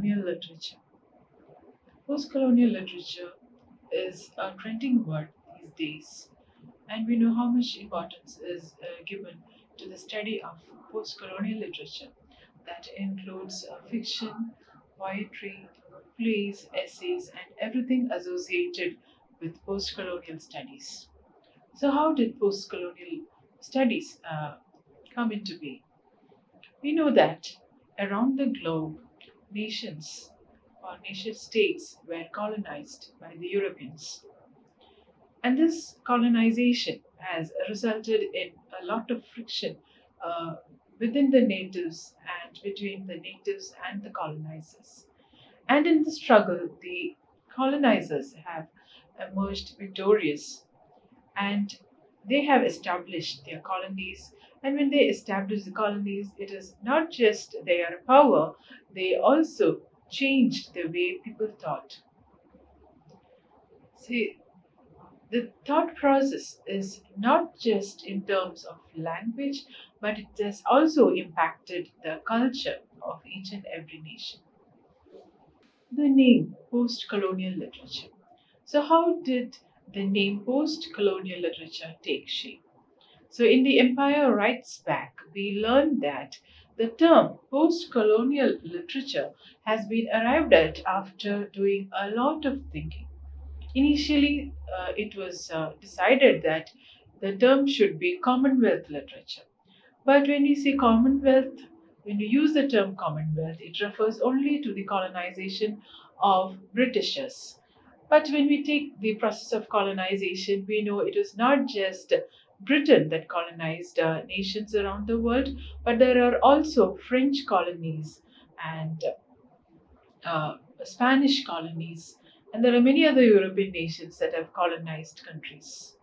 Postcolonial literature. Postcolonial literature is a trending word these days, and we know how much importance is given to the study of postcolonial literature. That includes fiction, poetry, plays, essays, and everything associated with postcolonial studies. So, how did postcolonial studies come into being? We know that around the globe, nations or nation states were colonized by the Europeans. And this colonization has resulted in a lot of friction uh, within the natives and between the natives and the colonizers. And in the struggle, the colonizers have emerged victorious and they have established their colonies. And when they establish the colonies, it is not just their power, they also changed the way people thought. See, the thought process is not just in terms of language, but it has also impacted the culture of each and every nation. The name post colonial literature. So, how did the name post colonial literature take shape? So, in the Empire Writes Back, we learned that the term post colonial literature has been arrived at after doing a lot of thinking. Initially, it was decided that the term should be Commonwealth literature. But when we say Commonwealth, when you use the term Commonwealth, it refers only to the colonization of Britishers. But when we take the process of colonization, we know it is not just Britain that colonized nations around the world, but there are also French colonies and Spanish colonies, and there are many other European nations that have colonized countries.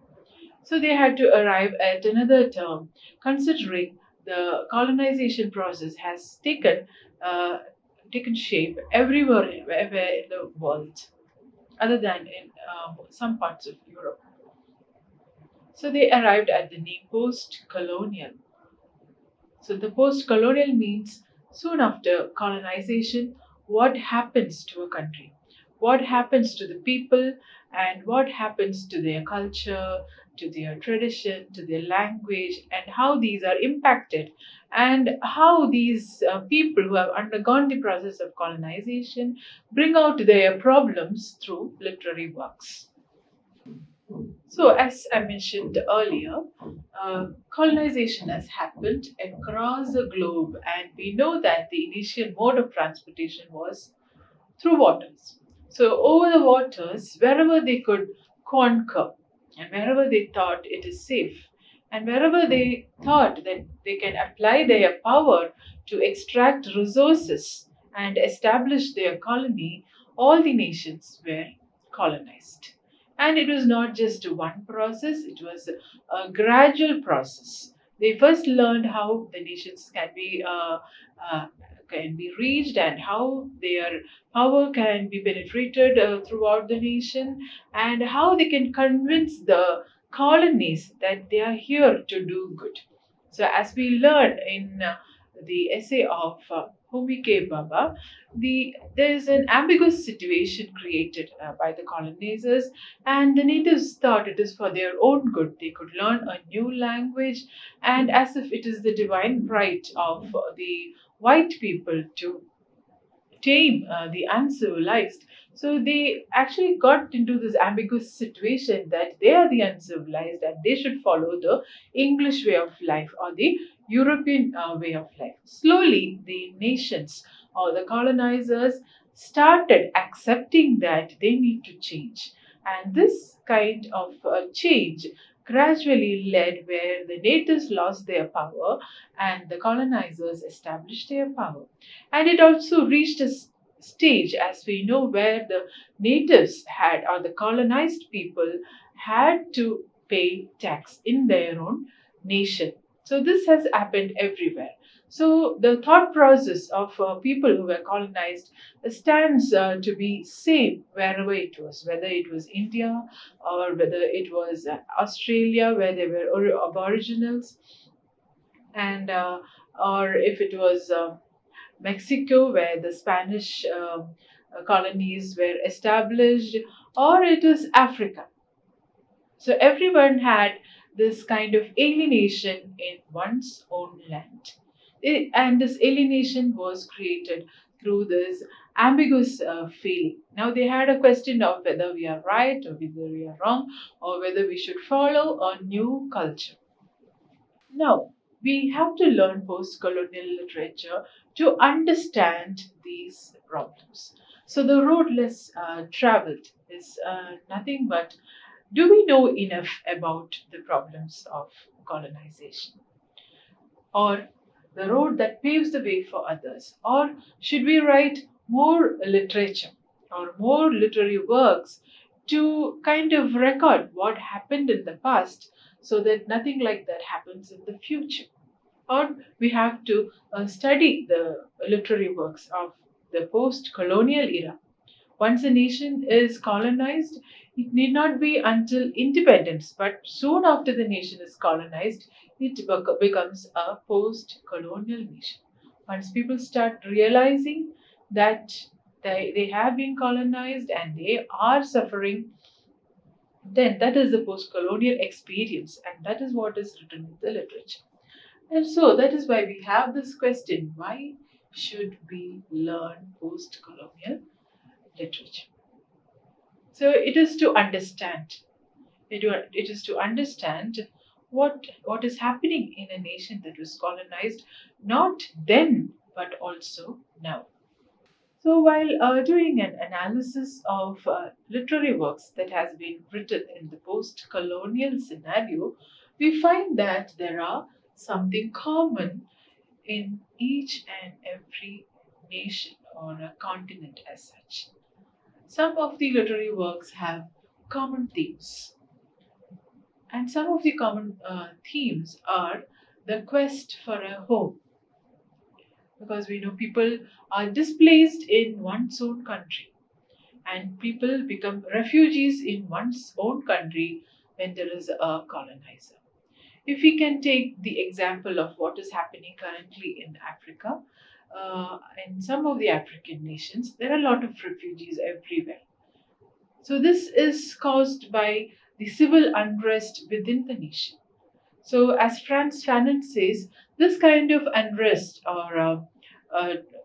So they had to arrive at another term, considering the colonization process has taken shape everywhere in the world, other than in some parts of Europe. So they arrived at the name post-colonial. So the post-colonial means soon after colonization, what happens to a country, what happens to the people, and what happens to their culture, to their tradition, to their language, and how these are impacted, and how these people who have undergone the process of colonization bring out their problems through literary works. So, as I mentioned earlier, colonization has happened across the globe, and we know that the initial mode of transportation was through waters. So, over the waters, wherever they could conquer, and wherever they thought it is safe, and wherever they thought that they can apply their power to extract resources and establish their colony, all the nations were colonized. And it was not just one process, it was a gradual process. They first learned how the nations uh, can be reached and how their power can be penetrated throughout the nation, and how they can convince the colonies that they are here to do good. So, as we learned in the essay of Homi K. Baba, there is an ambiguous situation created by the colonizers, and the natives thought it is for their own good. They could learn a new language, and as if it is the divine right of the white people to tame the uncivilized. So they actually got into this ambiguous situation that they are the uncivilized and they should follow the English way of life or the European way of life. Slowly, the nations or the colonizers started accepting that they need to change. And this kind of change gradually led where the natives lost their power and the colonizers established their power. And it also reached a stage, as we know, where the natives had, or the colonized people had to pay tax in their own nation. So this has happened everywhere. So the thought process of people who were colonized stands to be same wherever it was, whether it was India or whether it was Australia, where they were aboriginals, and or if it was Mexico, where the Spanish colonies were established, or it is Africa. So everyone had this kind of alienation in one's own land. And this alienation was created through this ambiguous feeling. Now they had a question of whether we are right or whether we are wrong or whether we should follow a new culture. Now, we have to learn post colonial literature to understand these problems. So, the road less traveled is nothing but, do we know enough about the problems of colonization? Or the road that paves the way for others? Or should we write more literature or more literary works to kind of record what happened in the past so that nothing like that happens in the future? Or we have to study the literary works of the post colonial era. Once a nation is colonized, it need not be until independence, but soon after the nation is colonized, it becomes a post colonial nation. Once people start realizing that they have been colonized and they are suffering, then that is the post colonial experience, and that is what is written in the literature. And so that is why we have this question, why should we learn post colonial literature? So it is to understand. It is to understand what is happening in a nation that was colonized, not then but also now. So while doing an analysis of literary works that has been written in the post-colonial scenario, we find that there are something common in each and every nation or a continent as such. Some of the literary works have common themes, and some of the common themes are the quest for a home, because we know people are displaced in one's own country, and people become refugees in one's own country when there is a colonizer. If we can take the example of what is happening currently in Africa, in some of the African nations, there are a lot of refugees everywhere. So this is caused by the civil unrest within the nation. So as Frantz Fanon says, this kind of unrest or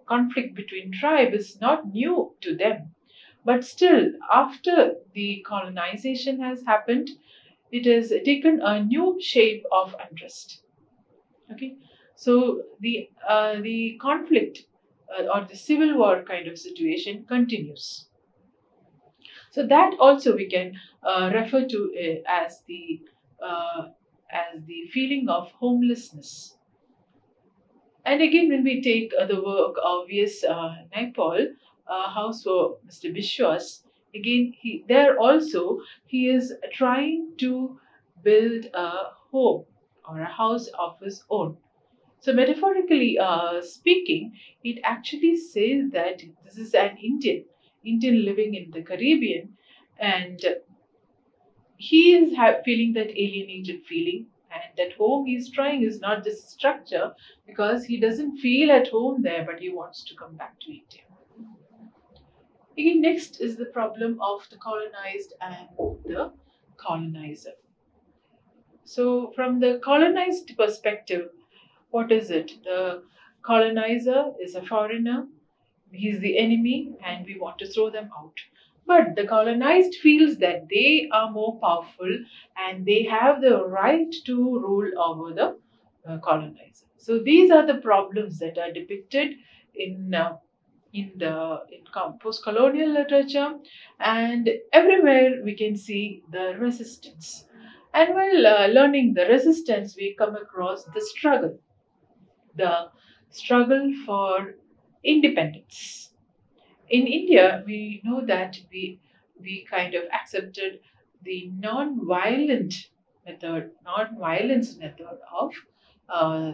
conflict between tribes is not new to them. But still, after the colonization has happened, it has taken a new shape of unrest. Okay, so the conflict or the civil war kind of situation continues. So that also we can refer to uh, as the feeling of homelessness. And again, when we take the work of V.S. Naipaul, House for Mr. Biswas, again he there also he is trying to build a home or a house of his own. So metaphorically speaking, it actually says that this is an Indian living in the Caribbean, and he is feeling that alienated feeling, and that home he's trying is not just structure because he doesn't feel at home there, but he wants to come back to India. Again, next is the problem of the colonized and the colonizer. So from the colonized perspective, what is it? The colonizer is a foreigner, he's the enemy, and we want to throw them out. But the colonized feels that they are more powerful and they have the right to rule over the colonizer. So these are the problems that are depicted in post-colonial literature, and everywhere we can see the resistance. And while learning the resistance, we come across the struggle for independence. In India, we know that we kind of accepted the non-violence method of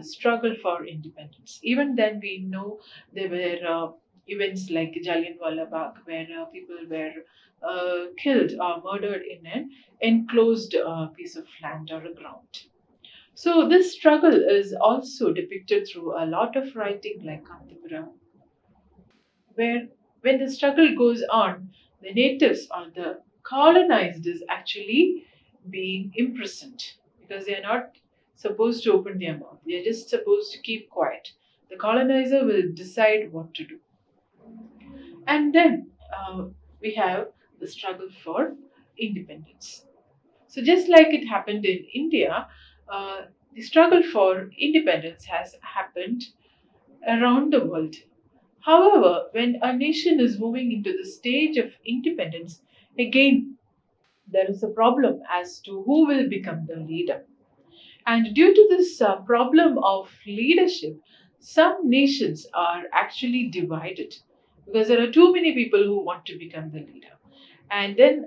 struggle for independence. Even then, we know there were events like Jallianwala Bagh, where people were killed or murdered in an enclosed piece of land or a ground. So this struggle is also depicted through a lot of writing like Kantipura. where when the struggle goes on, the natives or the colonized is actually being imprisoned because they are not supposed to open their mouth. They are just supposed to keep quiet. The colonizer will decide what to do. And then we have the struggle for independence. So, just like it happened in India, the struggle for independence has happened around the world. However, when a nation is moving into the stage of independence, again, there is a problem as to who will become the leader. And due to this problem of leadership, some nations are actually divided because there are too many people who want to become the leader. And then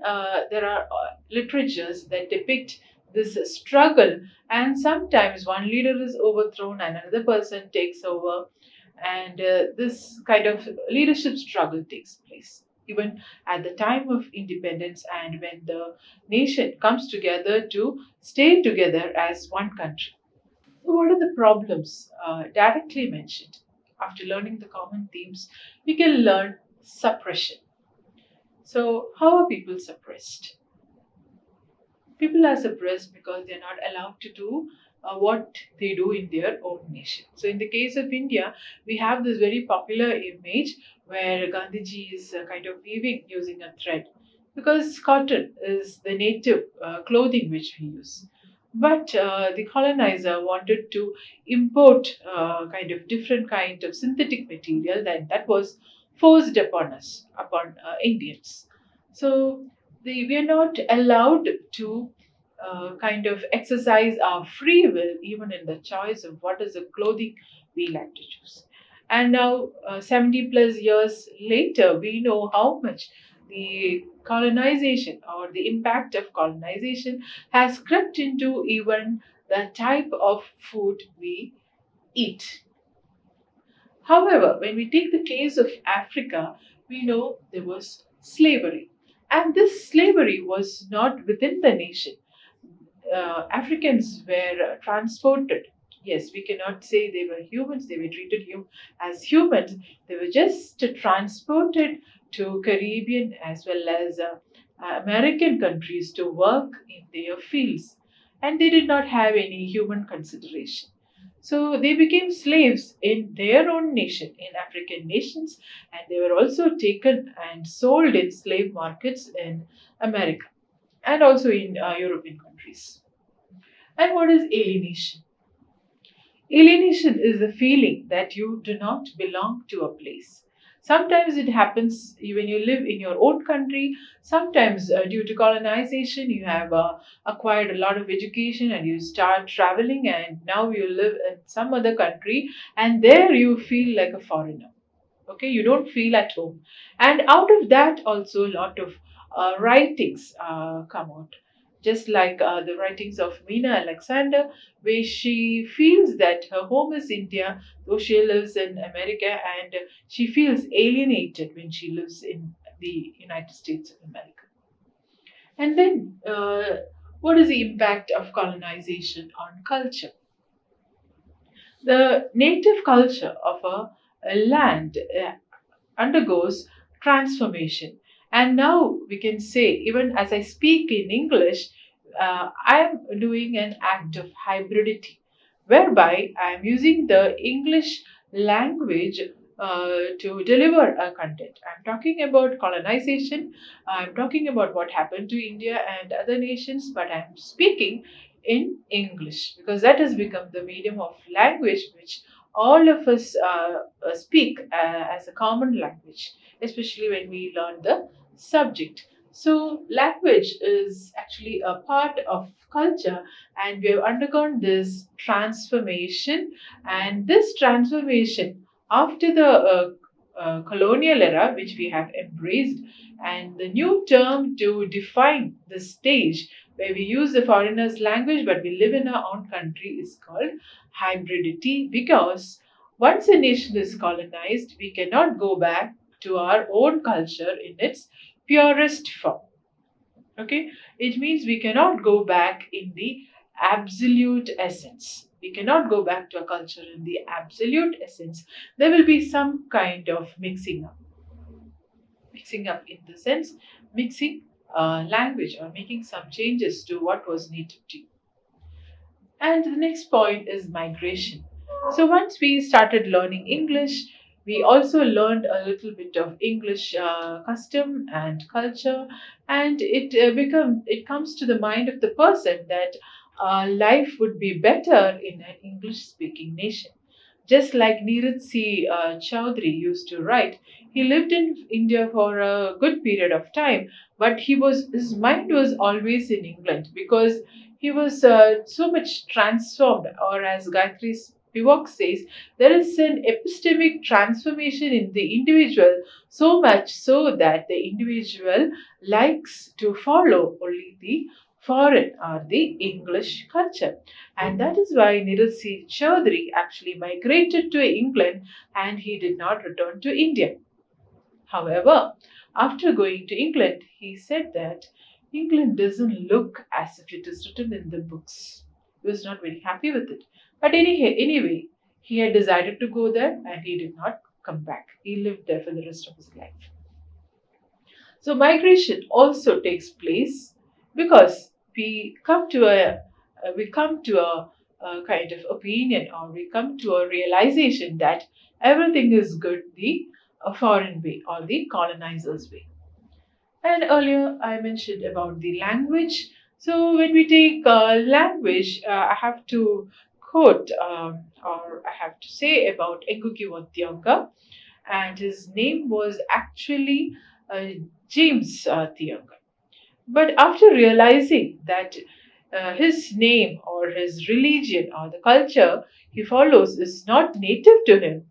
there are literatures that depict this struggle, and sometimes one leader is overthrown and another person takes over, and this kind of leadership struggle takes place even at the time of independence and when the nation comes together to stay together as one country. So, what are the problems directly mentioned? After learning the common themes, we can learn suppression. So, how are people suppressed? People are suppressed because they're not allowed to do what they do in their own nation. So, in the case of India, we have this very popular image where Gandhiji is kind of weaving using a thread because cotton is the native clothing which we use. But the colonizer wanted to import kind of different kind of synthetic material that was forced upon us, upon Indians. So we are not allowed to kind of exercise our free will even in the choice of what is the clothing we like to choose. And now, 70 plus years later, we know how much the colonization or the impact of colonization has crept into even the type of food we eat. However, when we take the case of Africa, we know there was slavery. And this slavery was not within the nation. Africans were transported. Yes, we cannot say they were humans, they were treated as humans. They were just transported to Caribbean as well as American countries to work in their fields. And they did not have any human consideration. So they became slaves in their own nation, in African nations, and they were also taken and sold in slave markets in America and also in European countries. And what is alienation? Alienation is the feeling that you do not belong to a place. Sometimes it happens when you live in your own country. Sometimes, due to colonization, you have acquired a lot of education and you start traveling, and now you live in some other country, and there you feel like a foreigner. Okay, you don't feel at home, and out of that also a lot of writings come out, just like the writings of Mina Alexander, where she feels that her home is India though she lives in America, and she feels alienated when she lives in the United States of America. And then what is the impact of colonization on culture? The native culture of a land undergoes transformation. And now we can say, even as I speak in English, I am doing an act of hybridity, whereby I am using the English language to deliver a content. I'm talking about colonization, I'm talking about what happened to India and other nations, but I'm speaking in English because that has become the medium of language which all of us speak as a common language, especially when we learn the subject. So, language is actually a part of culture, and we have undergone this transformation. And this transformation, after the colonial era, which we have embraced, and the new term to define the stage where we use the foreigner's language but we live in our own country is called hybridity, because once a nation is colonized, we cannot go back to our own culture in its purest form. Okay, it means we cannot go back in the absolute essence. We cannot go back to a culture in the absolute essence. There will be some kind of mixing up. Mixing up in the sense mixing language or making some changes to what was native to you. And the next point is migration. So once we started learning English, we also learned a little bit of English custom and culture, and it comes to the mind of the person that life would be better in an English-speaking nation. Just like Neeraj C. Chowdhury used to write, he lived in India for a good period of time, but his mind was always in England because he was so much transformed, or as Gayatri Spivak says, there is an epistemic transformation in the individual, so much so that the individual likes to follow only the foreign or the English culture. And that is why Neeraj C. Chowdhury actually migrated to England and he did not return to India. However, after going to England, he said that England doesn't look as if it is written in the books. He was not very happy with it. But anyway, he had decided to go there and he did not come back. He lived there for the rest of his life. So migration also takes place because we come to a kind of opinion, or we come to a realization that everything is good the foreign way or the colonizers way. And earlier I mentioned about the language. So when we take language, I have to quote or I have to say about Ngugi wa Thiong'o, and his name was actually uh, James Thiong'o. But after realizing that his name or his religion or the culture he follows is not native to him,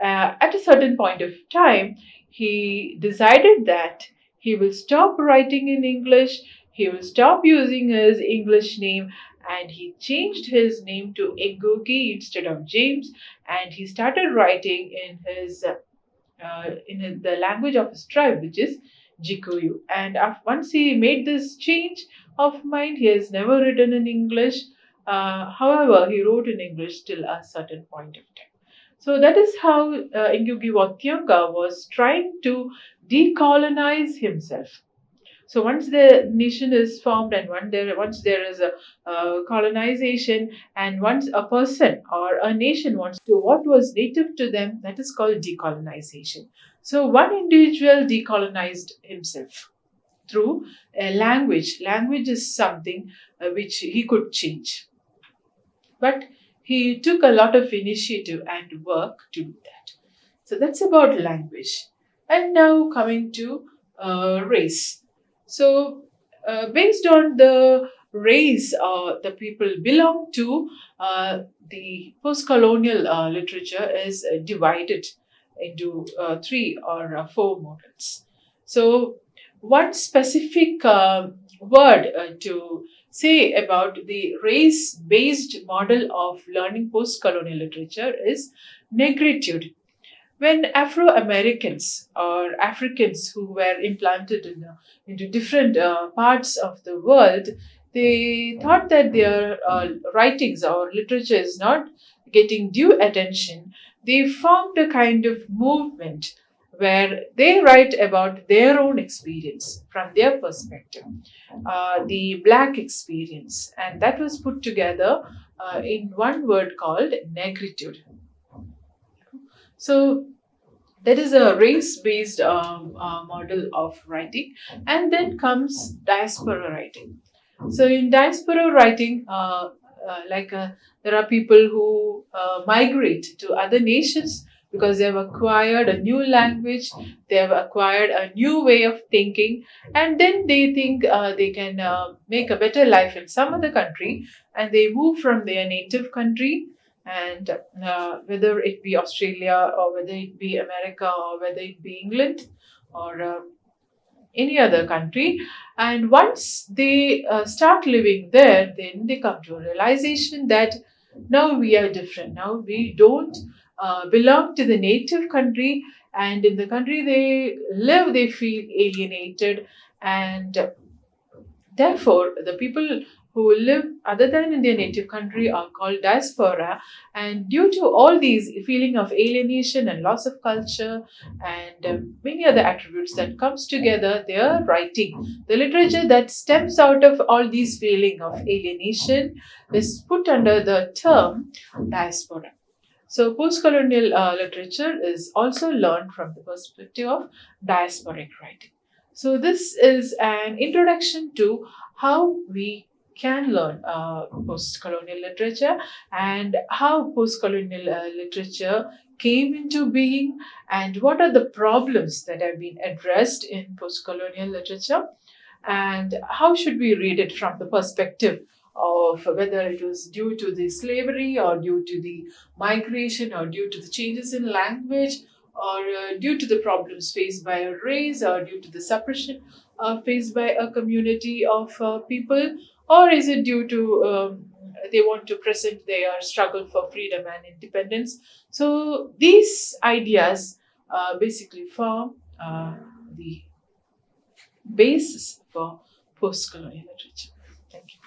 at a certain point of time, he decided that he will stop writing in English, he will stop using his English name, and he changed his name to Ngugi instead of James, and he started writing in the language of his tribe, which is Gikuyu. And once he made this change of mind, he has never written in English. However, he wrote in English till a certain point of time. So that is how Ngugi wa Thiong'o was trying to decolonize himself. So once the nation is formed and once there is a colonization, and once a person or a nation wants to what was native to them, that is called decolonization. So one individual decolonized himself through a language. Language is something which he could change. But he took a lot of initiative and work to do that. So that's about language. And now coming to race. So, based on the race the people belong to, the post-colonial literature is divided into three or four models. So, one specific word to say about the race based model of learning post colonial literature is negritude. When Afro Americans or Africans who were implanted into different parts of the world, they thought that their writings or literature is not getting due attention. They formed a kind of movement where they write about their own experience from their perspective, the black experience, and that was put together in one word called negritude. So that is a race-based model of writing, and then comes diaspora writing. So in diaspora writing, there are people who migrate to other nations because they have acquired a new language, they have acquired a new way of thinking, and then they think they can make a better life in some other country, and they move from their native country, and whether it be Australia or whether it be America or whether it be England or any other country, and once they start living there, then they come to a realization that now we are different. Now we don't belong to the native country, and in the country they live, they feel alienated, and Therefore, the people who live other than in their native country are called diaspora, and due to all these feeling of alienation and loss of culture and many other attributes that comes together, they are writing the literature that stems out of all these feeling of alienation is put under the term diaspora. So, postcolonial literature is also learned from the perspective of diasporic writing. So, this is an introduction to how we can learn postcolonial literature and how postcolonial literature came into being and what are the problems that have been addressed in postcolonial literature and how should we read it from the perspective of whether it was due to the slavery or due to the migration or due to the changes in language or due to the problems faced by a race or due to the suppression faced by a community of people, or is it due to they want to present their struggle for freedom and independence. So these ideas basically form the basis for postcolonial literature. Thank you.